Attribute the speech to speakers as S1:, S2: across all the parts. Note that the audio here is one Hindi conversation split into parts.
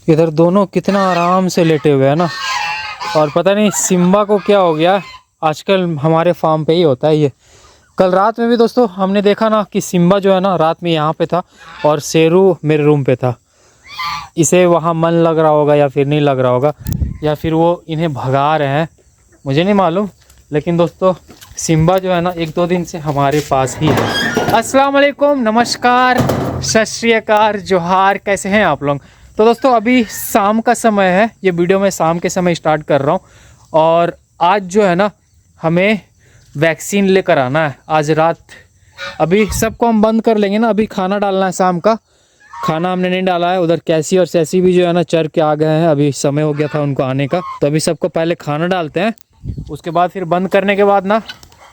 S1: इधर दोनों कितना आराम से लेटे हुए हैं ना। और पता नहीं सिम्बा को क्या हो गया, आजकल हमारे फार्म पे ही होता है ये। कल रात में भी दोस्तों हमने देखा ना कि सिम्बा जो है ना रात में यहाँ पे था और शेरू मेरे रूम पे था। इसे वहाँ मन लग रहा होगा या फिर नहीं लग रहा होगा, या फिर वो इन्हें भगा रहे हैं, मुझे नहीं मालूम। लेकिन दोस्तों सिम्बा जो है ना 1-2 दिन से हमारे पास ही है। अस्सलाम वालेकुम, नमस्कार, सत श्री अकाल, जोहार, कैसे हैं आप लोग। तो दोस्तों अभी शाम का समय है, ये वीडियो मैं शाम के समय स्टार्ट कर रहा हूँ। और आज जो है ना हमें वैक्सीन लेकर आना है आज रात। अभी सबको हम बंद कर लेंगे ना, अभी खाना डालना है शाम का। खाना हमने नहीं डाला है, उधर कैसी और सैसी भी जो है ना चर के आ गए हैं, अभी समय हो गया था उनको आने का। तो अभी सबको पहले खाना डालते हैं, उसके बाद फिर बंद करने के बाद ना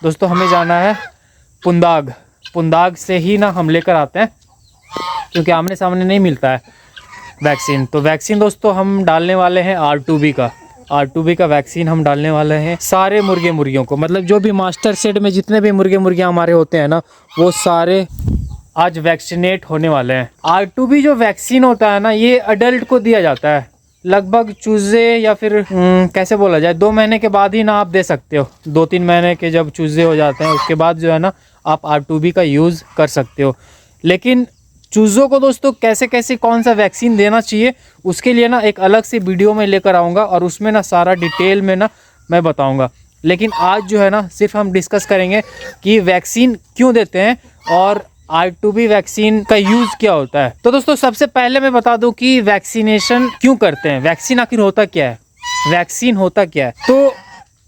S1: दोस्तों हमें जाना है पुंदाग। पुंदाग से ही ना हम लेकर आते हैं, क्योंकि आमने सामने नहीं मिलता है वैक्सीन। तो वैक्सीन दोस्तों हम डालने वाले हैं R2B का वैक्सीन हम डालने वाले हैं सारे मुर्गे मुर्गियों को। मतलब जो भी मास्टर शेड में जितने भी मुर्गे मुर्गियाँ हमारे होते हैं ना, वो सारे आज वैक्सीनेट होने वाले हैं। R2B जो वैक्सीन होता है ना, ये अडल्ट को दिया जाता है लगभग चूजे या फिर कैसे बोला जाए 2 महीने के बाद ही ना आप दे सकते हो। 2-3 महीने के जब चूजे हो जाते हैं उसके बाद जो है ना आप R2B का यूज़ कर सकते हो। लेकिन चूज़ों को दोस्तों कैसे कैसे कौन सा वैक्सीन देना चाहिए उसके लिए ना एक अलग से वीडियो में लेकर आऊँगा, और उसमें ना सारा डिटेल में ना मैं बताऊँगा। लेकिन आज जो है ना सिर्फ हम डिस्कस करेंगे कि वैक्सीन क्यों देते हैं और R2B वैक्सीन का यूज़ क्या होता है। तो दोस्तों सबसे पहले मैं बता दूं कि वैक्सीनेशन क्यों करते हैं, वैक्सीन आखिर होता क्या है, वैक्सीन होता क्या है। तो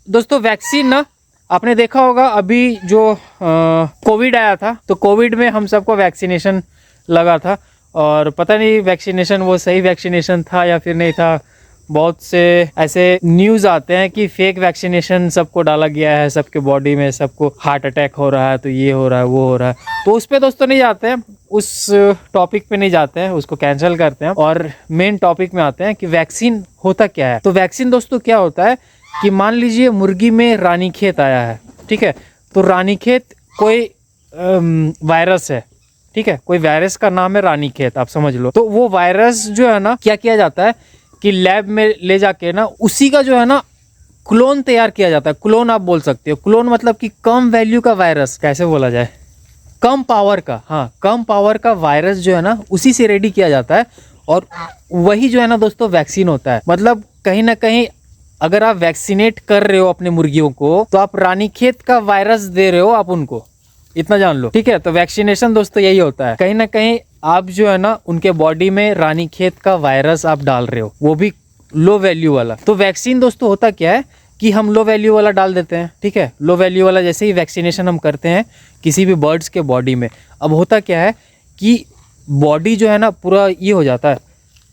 S1: दोस्तों वैक्सीन ना आपने देखा होगा, अभी जो कोविड आया था तो कोविड में हम सबको वैक्सीनेशन लगा था, और पता नहीं वैक्सीनेशन वो सही वैक्सीनेशन था या फिर नहीं था। बहुत से ऐसे न्यूज़ आते हैं कि फेक वैक्सीनेशन सबको डाला गया है, सबके बॉडी में सबको हार्ट अटैक हो रहा है, तो ये हो रहा है वो हो रहा है। तो उस पे दोस्तों नहीं जाते हैं, उस टॉपिक पे नहीं जाते हैं, उसको कैंसिल करते हैं और मेन टॉपिक में आते हैं कि वैक्सीन होता क्या है। तो वैक्सीन दोस्तों क्या होता है कि मान लीजिए मुर्गी में रानीखेत आया है, ठीक है। तो रानीखेत कोई वायरस है, ठीक है, कोई वायरस का नाम है रानीखेत, आप समझ लो। तो वो वायरस जो है ना क्या किया जाता है कि लैब में ले जाके ना उसी का जो है ना क्लोन तैयार किया जाता है। क्लोन आप बोल सकते हो, क्लोन मतलब कि कम वैल्यू का वायरस, कैसे बोला जाए, कम पावर का, हाँ कम पावर का वायरस जो है ना उसी से रेडी किया जाता है, और वही जो है ना दोस्तों वैक्सीन होता है। मतलब कहीं ना कहीं अगर आप वैक्सीनेट कर रहे हो अपने मुर्गियों को, तो आप रानीखेत का वायरस दे रहे हो आप उनको, इतना जान लो, ठीक है। तो वैक्सीनेशन दोस्तों यही होता है, कहीं ना कहीं आप जो है ना उनके बॉडी में रानीखेत का वायरस आप डाल रहे हो, वो भी लो वैल्यू वाला। तो वैक्सीन दोस्तों होता क्या है कि हम लो वैल्यू वाला डाल देते हैं, ठीक है। लो वैल्यू वाला जैसे ही वैक्सीनेशन हम करते हैं किसी भी बर्ड्स के बॉडी में, अब होता क्या है कि बॉडी जो है ना पूरा ये हो जाता है,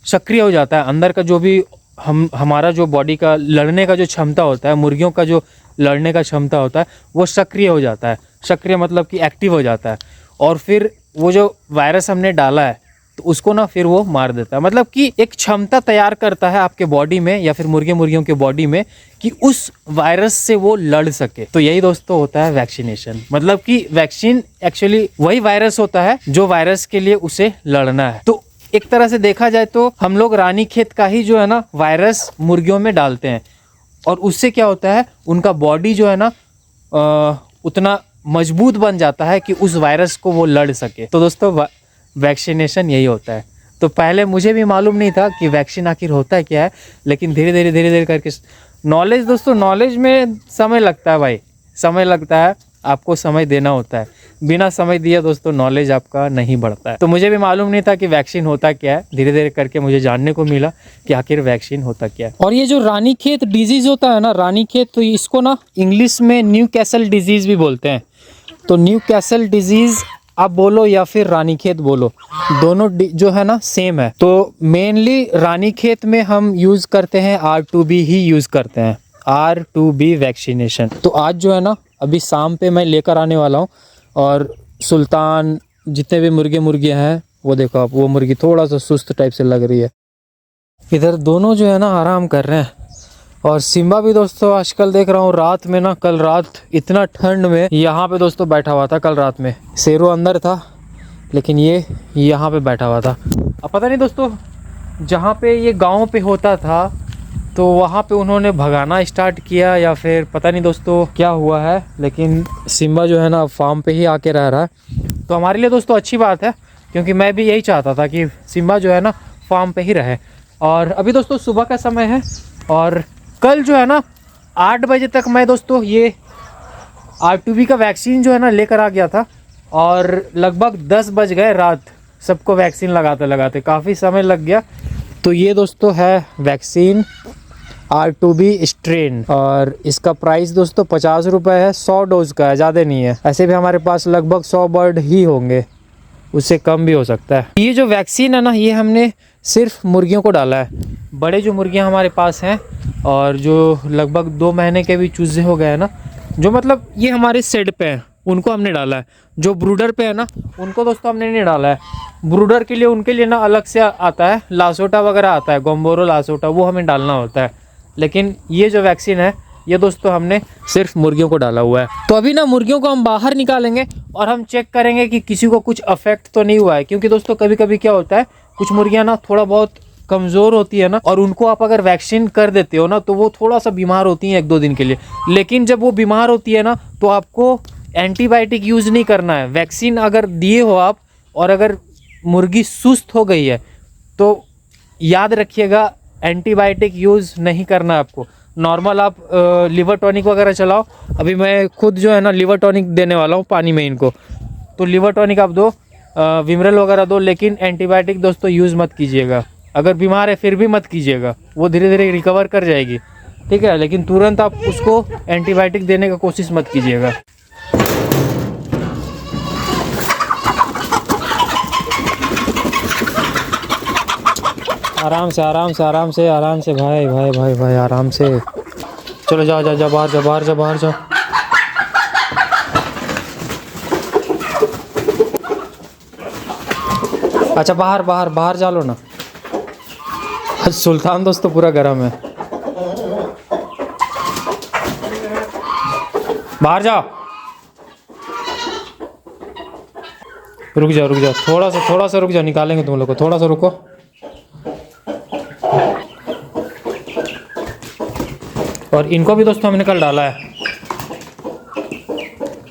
S1: सक्रिय हो जाता है। अंदर का जो भी हमारा जो बॉडी का लड़ने का जो क्षमता होता है, मुर्गियों का जो लड़ने का क्षमता होता है वो सक्रिय हो जाता है। सक्रिय मतलब कि एक्टिव हो जाता है, और फिर वो जो वायरस हमने डाला है तो उसको ना फिर वो मार देता है। मतलब कि एक क्षमता तैयार करता है आपके बॉडी में या फिर मुर्गियों के बॉडी में कि उस वायरस से वो लड़ सके। तो यही दोस्तों होता है वैक्सीनेशन। मतलब कि वैक्सीन एक्चुअली वही वायरस होता है जो वायरस के लिए उसे लड़ना है। तो एक तरह से देखा जाए तो हम लोग रानीखेत का ही जो है ना वायरस मुर्गियों में डालते हैं, और उससे क्या होता है उनका बॉडी जो है ना उतना मजबूत बन जाता है कि उस वायरस को वो लड़ सके। तो दोस्तों वैक्सीनेशन यही होता है। तो पहले मुझे भी मालूम नहीं था कि वैक्सीन आखिर होता है क्या है, लेकिन धीरे धीरे करके नॉलेज, दोस्तों नॉलेज में समय लगता है भाई, समय लगता है, आपको समय देना होता है। बिना समय दिए दोस्तों नॉलेज आपका नहीं बढ़ता है। तो मुझे भी मालूम नहीं था कि वैक्सीन होता क्या है, धीरे धीरे करके मुझे जानने को मिला कि आखिर वैक्सीन होता क्या है। और ये जो रानीखेत डिजीज होता है ना, रानीखेत, तो इसको ना इंग्लिश में न्यूकैसल डिजीज भी बोलते हैं। तो न्यूकैसल डिजीज आप बोलो या फिर रानीखेत बोलो, दोनों जो है ना सेम है। तो मेनली रानीखेत में हम यूज़ करते हैं R2B ही यूज़ करते हैं, R2B वैक्सीनेशन। तो आज जो है ना अभी शाम पे मैं लेकर आने वाला हूँ, और सुल्तान जितने भी मुर्गियाँ हैं वो देखो आप, वो मुर्गी थोड़ा सा सुस्त टाइप से लग रही है। इधर दोनों जो है ना आराम कर रहे हैं, और सिम्बा भी दोस्तों आजकल देख रहा हूँ रात में ना, कल रात इतना ठंड में यहाँ पे दोस्तों बैठा हुआ था। कल रात में शेरू अंदर था, लेकिन ये यहाँ पे बैठा हुआ था। अब पता नहीं दोस्तों जहाँ पे ये गांव पे होता था तो वहाँ पे उन्होंने भगाना स्टार्ट किया या फिर पता नहीं दोस्तों क्या हुआ है, लेकिन सिम्बा जो है ना फार्म पे ही आके रह रहा है। तो हमारे लिए दोस्तों अच्छी बात है, क्योंकि मैं भी यही चाहता था कि सिम्बा जो है ना फार्म पे ही रहे। और अभी दोस्तों सुबह का समय है और कल जो है ना 8 बजे तक मैं दोस्तों ये R2B का वैक्सीन जो है ना लेकर आ गया था और लगभग 10 बज गए रात सबको वैक्सीन लगाते लगाते, काफ़ी समय लग गया। तो ये दोस्तों है वैक्सीन R2B स्ट्रेन और इसका प्राइस दोस्तों 50 रुपये है। 100 डोज का है, ज़्यादा नहीं है। ऐसे भी हमारे पास लगभग 100 बर्ड ही होंगे, उससे कम भी हो सकता है। ये जो वैक्सीन है ना ये हमने सिर्फ मुर्गियों को डाला है। बड़े जो मुर्गियाँ हमारे पास हैं और जो लगभग 2 महीने के भी चूजे हो गए हैं ना, जो मतलब ये हमारे सेड पे हैं, उनको हमने डाला है। जो ब्रूडर पे है ना उनको दोस्तों हमने नहीं डाला है। ब्रूडर के लिए उनके लिए ना अलग से आता है, लासोटा वगैरह आता है, गोम्बोरो लासोटा, वो हमें डालना होता है। लेकिन ये जो वैक्सीन है ये दोस्तों हमने सिर्फ मुर्गियों को डाला हुआ है। तो अभी ना मुर्गियों को हम बाहर निकालेंगे और हम चेक करेंगे कि किसी को कुछ अफेक्ट तो नहीं हुआ है, क्योंकि दोस्तों कभी कभी क्या होता है कुछ मुर्गियाँ ना थोड़ा बहुत कमज़ोर होती है ना, और उनको आप अगर वैक्सीन कर देते हो ना तो वो थोड़ा सा बीमार होती हैं 1-2 दिन के लिए। लेकिन जब वो बीमार होती है ना तो आपको एंटीबायोटिक यूज़ नहीं करना है। वैक्सीन अगर दिए हो आप और अगर मुर्गी सुस्त हो गई है तो याद रखिएगा एंटीबायोटिक यूज़ नहीं करना है आपको। नॉर्मल आप लिवर टॉनिक वगैरह चलाओ। अभी मैं खुद जो है ना लिवर टॉनिक देने वाला हूँ पानी में इनको, तो लिवर टॉनिक आप दो, विमरल वगैरह दो, लेकिन एंटीबायोटिक दोस्तों यूज़ मत कीजिएगा। अगर बीमार है फिर भी मत कीजिएगा, वो धीरे धीरे रिकवर कर जाएगी, ठीक है, लेकिन तुरंत आप उसको एंटीबायोटिक देने का कोशिश मत कीजिएगा। आराम से आराम से आराम से आराम से भाई भाई भाई भाई आराम से। चलो जाओ जाओ जाओ, बाहर जाओ बाहर जाओ बाहर जाओ। अच्छा बाहर बाहर बाहर जा लो ना। सुल्तान दोस्तों पूरा गर्म है, बाहर जाओ। रुक जाओ थोड़ा सा रुक जाओ, निकालेंगे तुम लोग को, थोड़ा सा रुको। और इनको भी दोस्तों हमने कल डाला है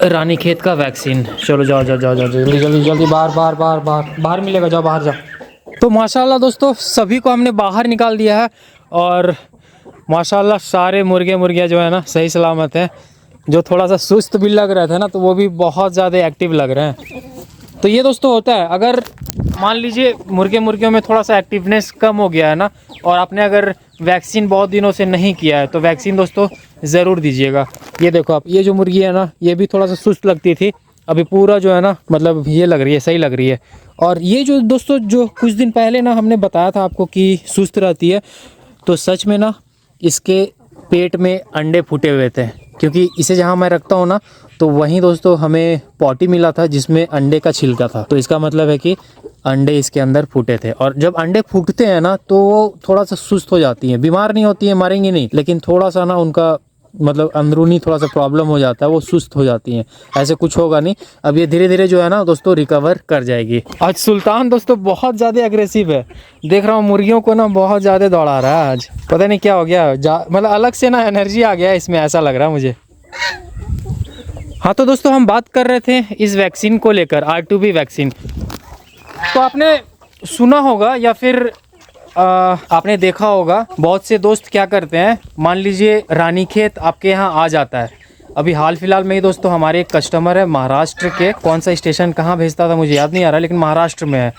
S1: रानीखेत का वैक्सीन। चलो जाओ जाओ जाओ जाओ जल्दी जल्दी जल्दी, बाहर मिलेगा, जाओ बाहर जाओ। तो माशाल्लाह दोस्तों सभी को हमने बाहर निकाल दिया है और माशाल्लाह सारे मुर्गियाँ जो है ना सही सलामत हैं। जो थोड़ा सा सुस्त भी लग रहे थे ना तो वो भी बहुत ज़्यादा एक्टिव लग रहे हैं। तो ये दोस्तों होता है, अगर मान लीजिए मुर्गियों में थोड़ा सा एक्टिवनेस कम हो गया है ना और आपने अगर वैक्सीन बहुत दिनों से नहीं किया है तो वैक्सीन दोस्तों ज़रूर दीजिएगा। ये देखो आप, ये जो मुर्गी है ना ये भी थोड़ा सा सुस्त लगती थी, अभी पूरा जो है ना मतलब ये लग रही है, सही लग रही है। और ये जो दोस्तों जो कुछ दिन पहले ना हमने बताया था आपको कि सुस्त रहती है, तो सच में ना इसके पेट में अंडे फूटे हुए थे, क्योंकि इसे जहाँ मैं रखता हूँ ना तो वहीं दोस्तों हमें पॉटी मिला था जिसमें अंडे का छिलका था। तो इसका मतलब है कि अंडे इसके अंदर फूटे थे। और जब अंडे फूटते हैं ना तो वो थोड़ा सा सुस्त हो जाती हैं, बीमार नहीं होती हैं, मरेंगी नहीं, लेकिन थोड़ा सा ना उनका मतलब अंदरूनी थोड़ा सा प्रॉब्लम हो जाता है, वो सुस्त हो जाती हैं। ऐसे कुछ होगा नहीं, अब ये धीरे धीरे जो है ना दोस्तों रिकवर कर जाएगी। आज सुल्तान दोस्तों बहुत ज़्यादा एग्रेसिव है, देख रहा हूँ मुर्गियों को ना बहुत ज़्यादा दौड़ा रहा है आज, पता नहीं क्या हो गया, मतलब अलग से ना एनर्जी आ गया इसमें, ऐसा लग रहा है मुझे। हाँ तो दोस्तों हम बात कर रहे थे इस वैक्सीन को लेकर, R2B वैक्सीन। तो आपने सुना होगा या फिर आपने देखा होगा बहुत से दोस्त क्या करते हैं, मान लीजिए रानीखेत आपके यहाँ आ जाता है। अभी हाल फिलहाल में ही दोस्तों हमारे एक कस्टमर है महाराष्ट्र के, कौन सा स्टेशन कहाँ भेजता था मुझे याद नहीं आ रहा, लेकिन महाराष्ट्र में है।